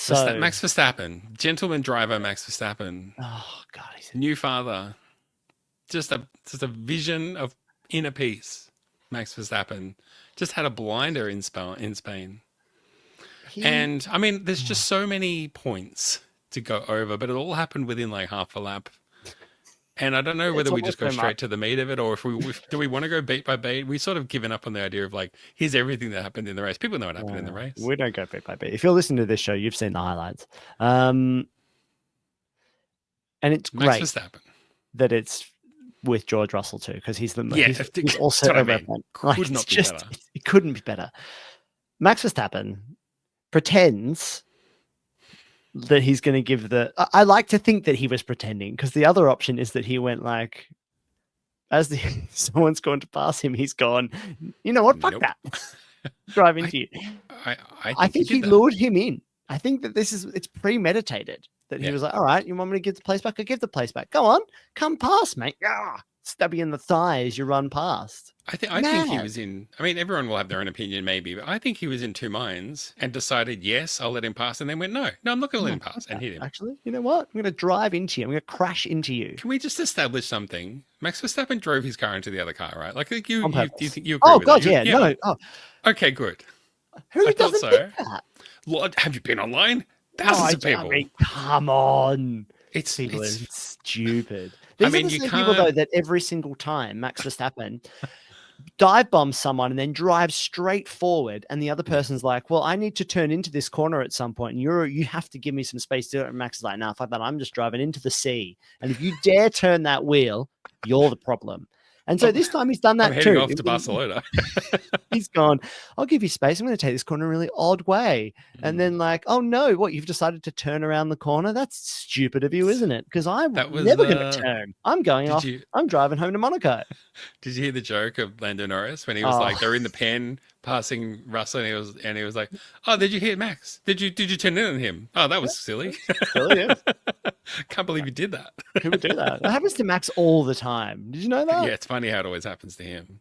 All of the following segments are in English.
So, Max Verstappen, gentleman driver Max Verstappen, oh God, new father, just a vision of inner peace. Max Verstappen just had a blinder in Spain. he, And I mean, there's just so many points to go over, but it all happened within like half a lap. And I don't know it's whether we almost just go so much. straight to the meat of it, or if do we want to go beat by beat. We sort of given up on the idea of like, here's everything that happened in the race. People know what happened in the race. We don't go bit by bit. If you're listening to this show, you've seen the highlights. And it's Max great Verstappen. that it's with George Russell too, because he's That's also what a I mean. reference. Could not be better. It couldn't be better. Max Verstappen pretends that he's going to give I like to think that he was pretending, because the other option is that he went like, as someone's going to pass him, he's gone, you know what, fuck Nope. that. Drive into you. I think he lured him in. I think that it's premeditated. That he was like, all right, you want me to give the place back? I give the place back. Go on, come past, mate. Stab you in the thigh as you run past. I think he was in. I mean, everyone will have their own opinion, maybe, but I think he was in two minds and decided, yes, I'll let him pass, and then went, no, I'm not going to let him pass, and hit him. Actually, you know what? I'm going to drive into you. I'm going to crash into you. Can we just establish something? Max Verstappen drove his car into the other car, right? Like you think you agree oh with God, that? yeah, no. Oh. Okay, good. Who doesn't think that? Lord, have you been online? Thousands of people. I mean, come on. People are stupid. These are the same people, though, that every single time Max Verstappen dive bombs someone and then drives straight forward, and the other person's like, well, I need to turn into this corner at some point, and you have to give me some space to do it. And Max is like, nah, fuck that. I'm just driving into the sea. And if you dare turn that wheel, you're the problem. And so this time he's done that I'm heading too. off to Barcelona. He's gone, I'll give you space. I'm going to take this corner in a really odd way. And then like, oh no, what, you've decided to turn around the corner? That's stupid of you, isn't it? Because I'm never going to turn. I'm going off. I'm driving home to Monaco. Did you hear the joke of Lando Norris when he was like, they're in the pen passing Russell, and he was like, oh, did you hit Max? Did you turn in on him? Oh, that was silly. Silly, yeah. Can't believe you did that. Who would do that? That happens to Max all the time. Did you know that? Yeah, it's funny how it always happens to him.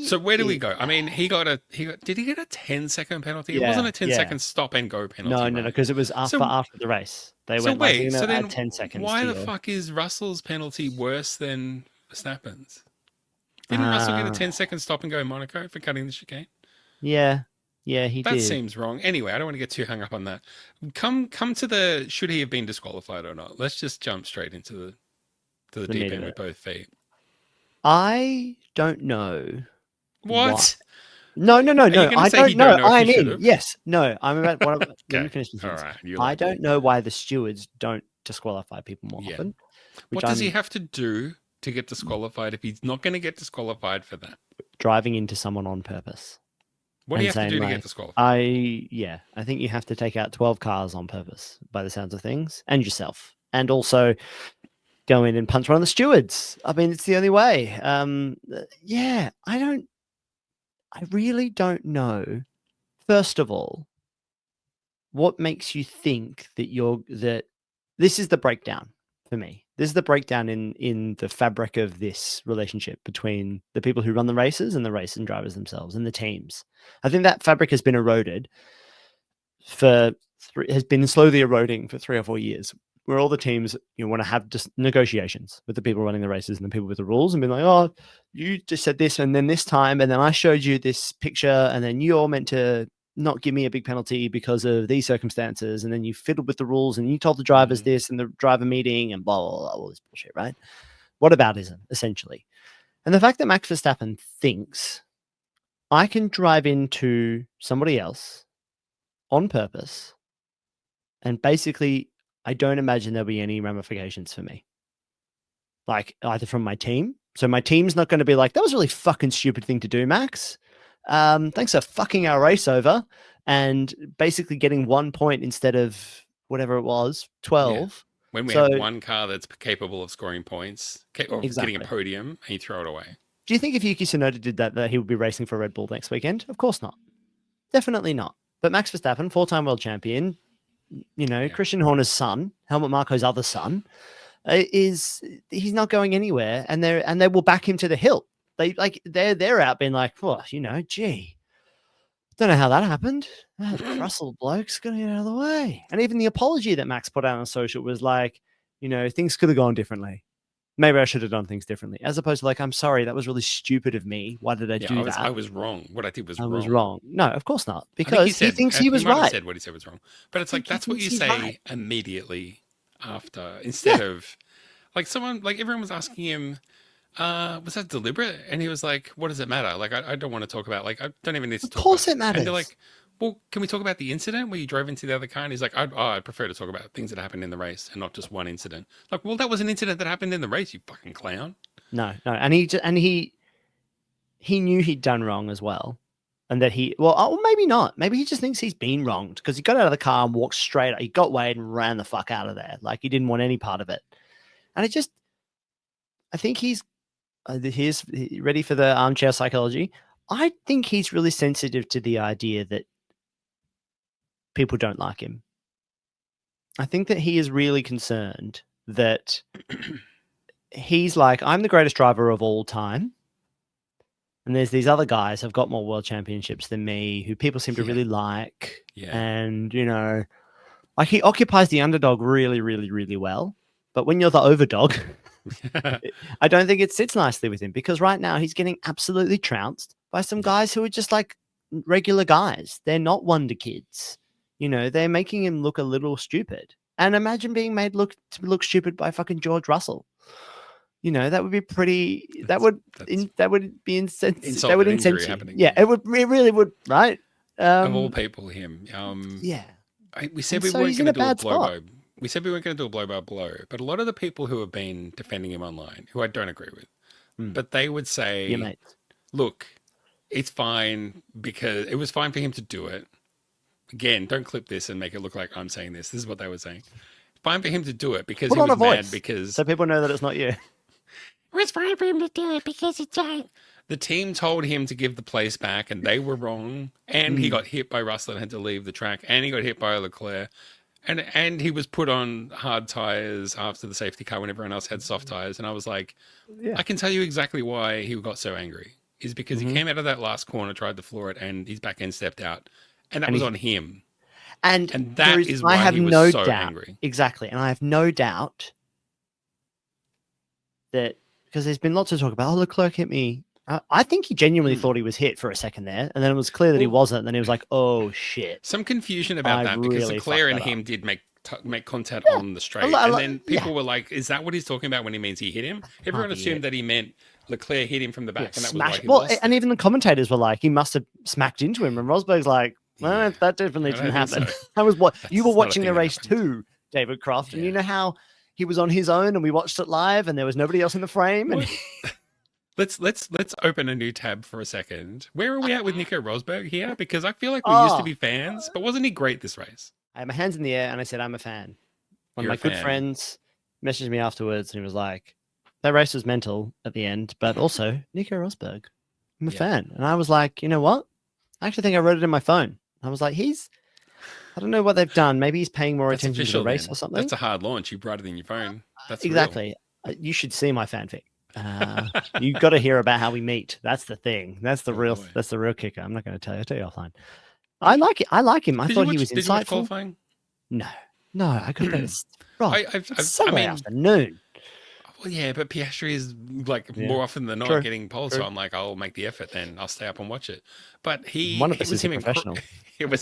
So where do we go? I mean, did he get a 10-second penalty? Yeah, it wasn't a 10-second stop and go penalty. No, because it was after the race. They went wait, so then 10 seconds. Why the fuck is Russell's penalty worse than Verstappen's? Didn't Russell get a 10-second stop and go in Monaco for cutting the chicane? Yeah, he did. That seems wrong. Anyway, I don't want to get too hung up on that. Come to the should he have been disqualified or not? Let's just jump straight into the deep end with both feet. I don't know. What? No. I don't know. I'm in. Yes. No. I'm about. Okay. Let me finish this. All right. I don't know why the stewards don't disqualify people more often. What does he have to do to get disqualified if he's not going to get disqualified for that? Driving into someone on purpose. What do you have to do to get disqualified? I think you have to take out 12 cars on purpose, by the sounds of things, and yourself, and also go in and punch one of the stewards. I mean, it's the only way. I really don't know. First of all, what makes you think that this is the breakdown for me? This is the breakdown in the fabric of this relationship between the people who run the races and the racing drivers themselves and the teams. I think that fabric has been eroded has been slowly eroding for 3 or 4 years, where all the teams want to have just negotiations with the people running the races and the people with the rules and be like, oh, you just said this and then this time, and then I showed you this picture, and then you're meant to not give me a big penalty because of these circumstances, and then you fiddled with the rules and you told the drivers this in the driver meeting and blah, blah, blah, all this bullshit, right? Whataboutism, essentially. And the fact that Max Verstappen thinks I can drive into somebody else on purpose, and basically I don't imagine there'll be any ramifications for me. Like either from my team. So my team's not going to be like, that was a really fucking stupid thing to do, Max. Thanks for fucking our race over and basically getting 1 point instead of whatever it was, 12. Yeah. When we have one car that's capable of scoring points or getting a podium, and you throw it away. Do you think if Yuki Tsunoda did that he would be racing for Red Bull next weekend? Of course not. Definitely not. But Max Verstappen, 4-time world champion, Christian Horner's son, Helmut Marko's other son, he's not going anywhere, and they will back him to the hilt. They're out being like, oh, gee, Don't know how that happened. That Russell bloke's gonna get out of the way. And even the apology that Max put out on social was like, things could have gone differently. Maybe I should have done things differently, as opposed to like, I'm sorry, that was really stupid of me. Why did I do that? I was wrong. What I did was I was wrong. wrong. No, of course not, I think because he thinks he was might have right. said what he said was wrong. But it's I like, think he that's what thinks you he's say right. immediately after, instead of like someone, like everyone was asking him, was that deliberate? And he was like, what does it matter? Like, I don't want to talk about, like, I don't even need to Of talk course about it matters. And they're like, well, can we talk about the incident where you drove into the other car? And he's like, I'd prefer to talk about things that happened in the race and not just one incident. Like, well, that was an incident that happened in the race, you fucking clown. No, and he knew he'd done wrong as well. And that maybe not. Maybe he just thinks he's been wronged because he got out of the car and walked straight. He got Wade and ran the fuck out of there. Like he didn't want any part of it. And I think he's ready for the armchair psychology. I think he's really sensitive to the idea that people don't like him. I think that he is really concerned that he's like, I'm the greatest driver of all time. And there's these other guys who've got more world championships than me, who people seem to really like. Yeah. And, like he occupies the underdog really, really, really well. But when you're the overdog, I don't think it sits nicely with him, because right now he's getting absolutely trounced by some guys who are just like regular guys. They're not wonder kids. They're making him look a little stupid. And imagine being made look stupid by fucking George Russell. That would be pretty. That would be insensitive. That would incense you. Yeah, it really would. Right. Of all people, him. Yeah. We said we weren't going to do a blow by. We said we weren't going to do a blow by blow, but a lot of the people who have been defending him online, who I don't agree with, but they would say, "Look, it's fine because it was fine for him to do it." Again, don't clip this and make it look like I'm saying this. This is what they were saying. Fine for him to do it because he was mad because so people know that it's not you. It's fine for him to do it because it's fine. The team told him to give the place back, and they were wrong. And he got hit by Russell and had to leave the track, and he got hit by Leclerc, and he was put on hard tires after the safety car when everyone else had soft tires. And I was like, I can tell you exactly why he got so angry. Is because he came out of that last corner, tried to floor it, and his back end stepped out, and that was on him. And that is why he was so angry. Exactly, and I have no doubt that. Because there's been lots of talk about, Leclerc hit me. I think he genuinely thought he was hit for a second there, and then it was clear that he wasn't. And then he was like, "Oh shit!" Some confusion about that because Leclerc and him did make contact on the straight, and then people were like, "Is that what he's talking about when he means he hit him?" Everyone assumed that he meant Leclerc hit him from the back, and that was why he lost. And even the commentators were like, "He must have smacked into him," and Rosberg's like, "Well, that definitely didn't happen." So. That was what you were watching the race too, David Croft, and you know how. He was on his own and we watched it live and there was nobody else in the frame. And let's open a new tab for a second. Where are we at with Nico Rosberg here? Because I feel like we used to be fans, but wasn't he great this race? I had my hands in the air and I said, I'm a fan. One of my good friends messaged me afterwards and he was like, that race was mental at the end, but also Nico Rosberg. I'm a fan. And I was like, you know what? I actually think I wrote it in my phone. I was like, I don't know what they've done. Maybe he's paying more attention to the race or something. That's a hard launch. You write it in your phone. That's exactly. You should see my fanfic. You got to hear about how we meet. That's the thing. That's the real. That's the real kicker. I'm not going to tell you. I'll tell you offline. I like it. I like him. I thought he was insightful. Did you watch qualifying? No, I got that. It's Sunday afternoon. Well, yeah, but Piastri is like more often than not getting pole, so I'm like, I'll make the effort. Then I'll stay up and watch it. But it was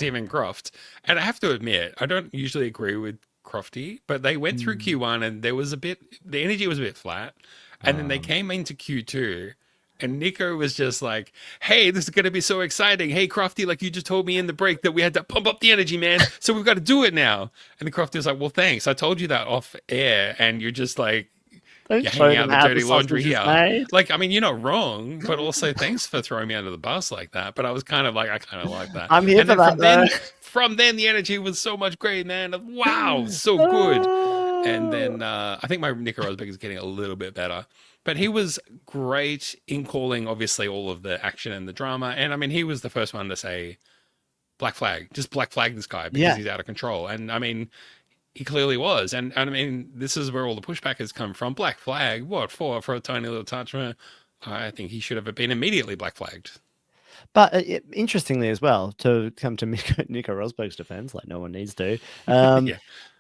him in Croft, and I have to admit, I don't usually agree with Crofty, but they went through Q1 and the energy was a bit flat, and then they came into Q2. And Nico was just like, hey, this is going to be so exciting. Hey, Crofty, like you just told me in the break that we had to pump up the energy, man. So we've got to do it now. And the Crofty was like, well, thanks. I told you that off air. And you're just like, you're hanging out the dirty laundry here. Like, I mean, you're not wrong, but also thanks for throwing me under the bus like that. But I was kind of like, I kind of like that. I'm here for that. From then, the energy was so much great, man. Wow, so good. And then I think my Nico Rosberg is getting a little bit better. But he was great in calling, obviously, all of the action and the drama. And, I mean, he was the first one to say, black flag. Just black flag this guy because he's out of control. And, I mean, he clearly was. And I mean, this is where all the pushback has come from. Black flag? What for? For a tiny little touch? I think he should have been immediately black flagged. But interestingly as well, to come to Nico Rosberg's defense, like no one needs to, Yeah.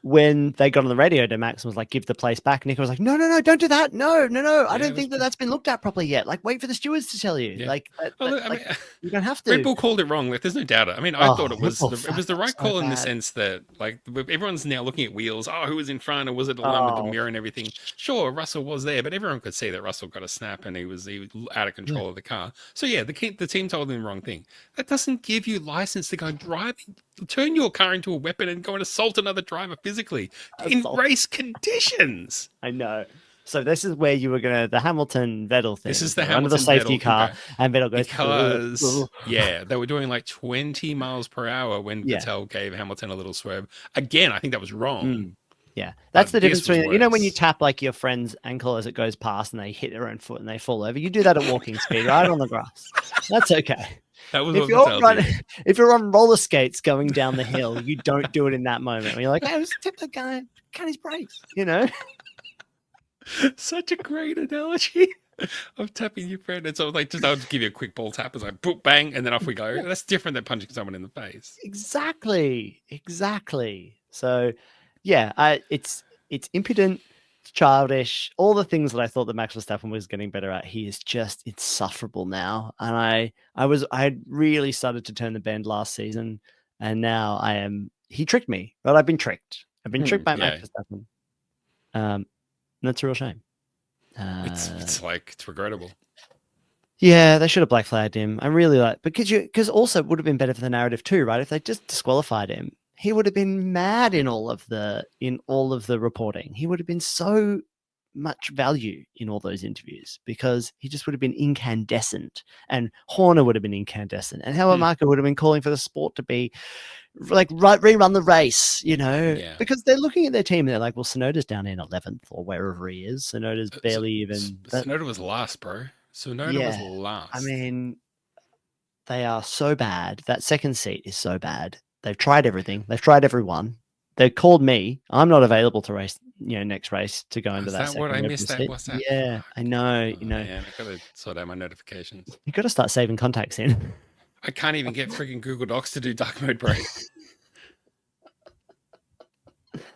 when they got on the radio to Max and was like, give the place back, Nico was like, no, don't do that. No. I don't think that's been looked at properly yet. Like, wait for the stewards to tell you. Yeah. Like, look, I mean, you don't have to. Red Bull called it wrong. Like, there's no doubt. I mean, I thought it was the right call in the sense that, like, everyone's now looking at wheels. Oh, who was in front, or was it aligned with the mirror and everything? Sure, Russell was there, but everyone could see that Russell got a snap and he was out of control of the car. So yeah, the team told him the wrong thing. That doesn't give you license to go driving, turn your car into a weapon and go and assault another driver physically in race conditions. I know. So this is where you were gonna the Hamilton Vettel thing. This is the Hamilton under the safety Vettel car, and Vettel goes because they were doing like 20 miles per hour when Vettel gave Hamilton a little swerve. Again, I think that was wrong. Yeah, that's the difference between when you tap like your friend's ankle as it goes past and they hit their own foot and they fall over. You do that at walking speed, right on the grass. That's okay. That was if you're on roller skates going down the hill, you don't do it in that moment. When you're like, "Hey, just tip the guy, cut his brakes," Such a great analogy of tapping your friend. And so like, I'll just give you a quick ball tap. It's like, boop, bang, and then off we go. That's different than punching someone in the face. Exactly. So, yeah, it's impudent, it's childish, all the things that I thought that Max Verstappen was getting better at. He is just insufferable now, and I had really started to turn the bend last season, and now I am. He tricked me, but I've been tricked. I've been tricked by Max Verstappen. That's a real shame. It's regrettable. Yeah, they should have black flagged him. I really like because also it would have been better for the narrative too, right? If they just disqualified him, he would have been mad in all of the reporting. He would have been so much value in all those interviews because he just would have been incandescent, and Horner would have been incandescent, and Helmut Marko would have been calling for the sport to be like rerun the race, because they're looking at their team and they're like, well, Sonoda's down in 11th or wherever he is. Sonoda's barely even. Sonoda was last, bro. Sonoda was last. I mean, they are so bad. That second seat is so bad. They've tried everything. They've tried everyone. They called me. I'm not available to race, next race to go into that. Is that what I missed? That what's that? Yeah, I know. Man, I gotta sort out my notifications. You got to start saving contacts in. I can't even get freaking Google Docs to do dark mode break.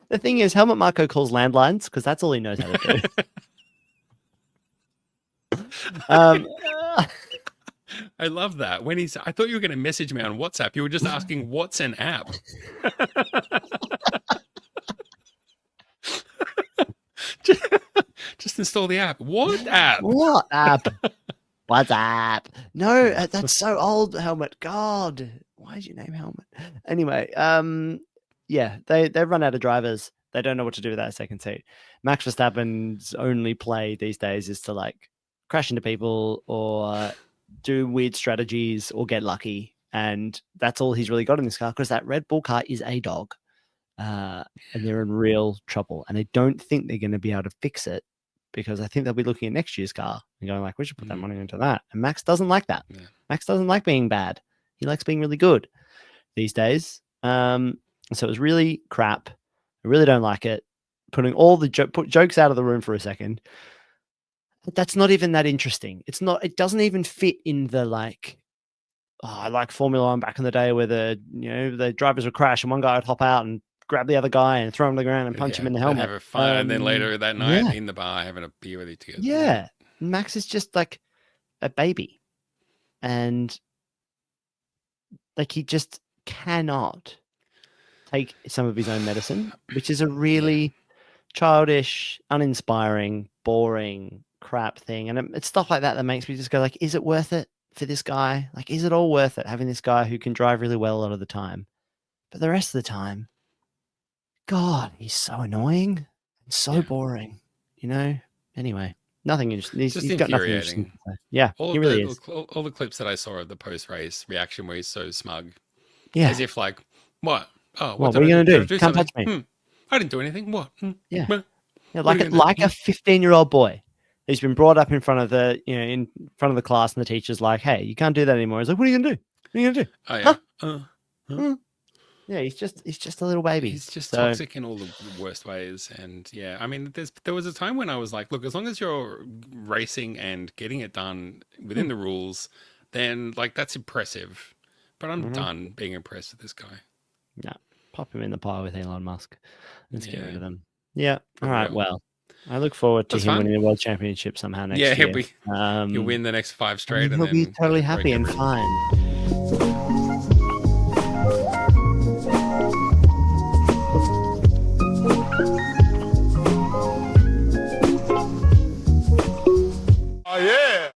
The thing is, Helmut Marko calls landlines because that's all he knows how to do. I love that. When I thought you were going to message me on WhatsApp. You were just asking, what's an app? Just install the app. What app? What app? What's up? No, that's so old, Helmut. God, why did you name Helmut? Anyway, they've run out of drivers. They don't know what to do with that second seat. Max Verstappen's only play these days is to like crash into people or do weird strategies or get lucky, and that's all he's really got in this car because that Red Bull car is a dog, and they're in real trouble. And I don't think they're going to be able to fix it. Because I think they'll be looking at next year's car and going like, we should put that money into that. And Max doesn't like that. Yeah. Max doesn't like being bad. He likes being really good these days. So it was really crap. I really don't like it. Putting all the put jokes out of the room for a second. That's not even that interesting. It's not. It doesn't even fit in the like. Oh, I like Formula One back in the day where the drivers would crash and one guy would hop out and grab the other guy and throw him to the ground and punch him in the helmet. Have a fun, and then later that night in the bar having a beer with you together. Yeah, Max is just like a baby, and like he just cannot take some of his own medicine, which is a really childish, uninspiring, boring, crap thing. And it's stuff like that that makes me just go like, is it worth it for this guy? Like, is it all worth it having this guy who can drive really well a lot of the time, but the rest of the time, God, he's so annoying and so boring, Anyway, nothing interesting. He's got nothing interesting to say. Yeah, he really is. All the clips that I saw of the post-race reaction where he's so smug. Yeah. As if like, what? Oh, what are you going to do? Can't touch me. I didn't do anything. What? Yeah. Like a 15-year-old boy who's been brought up in front of in front of the class and the teacher's like, hey, you can't do that anymore. He's like, what are you going to do? What are you going to do? Oh, yeah. Huh? Yeah, he's just a little baby. He's just toxic in all the worst ways. And yeah, I mean, there was a time when I was like, look, as long as you're racing and getting it done within the rules, then like that's impressive. But I'm done being impressed with this guy. Yeah, pop him in the pile with Elon Musk. Let's get rid of him. Yeah. All right. Well, I look forward to him winning the World Championship somehow next year. He'll win the next 5 straight, and he'll be totally happy and fine.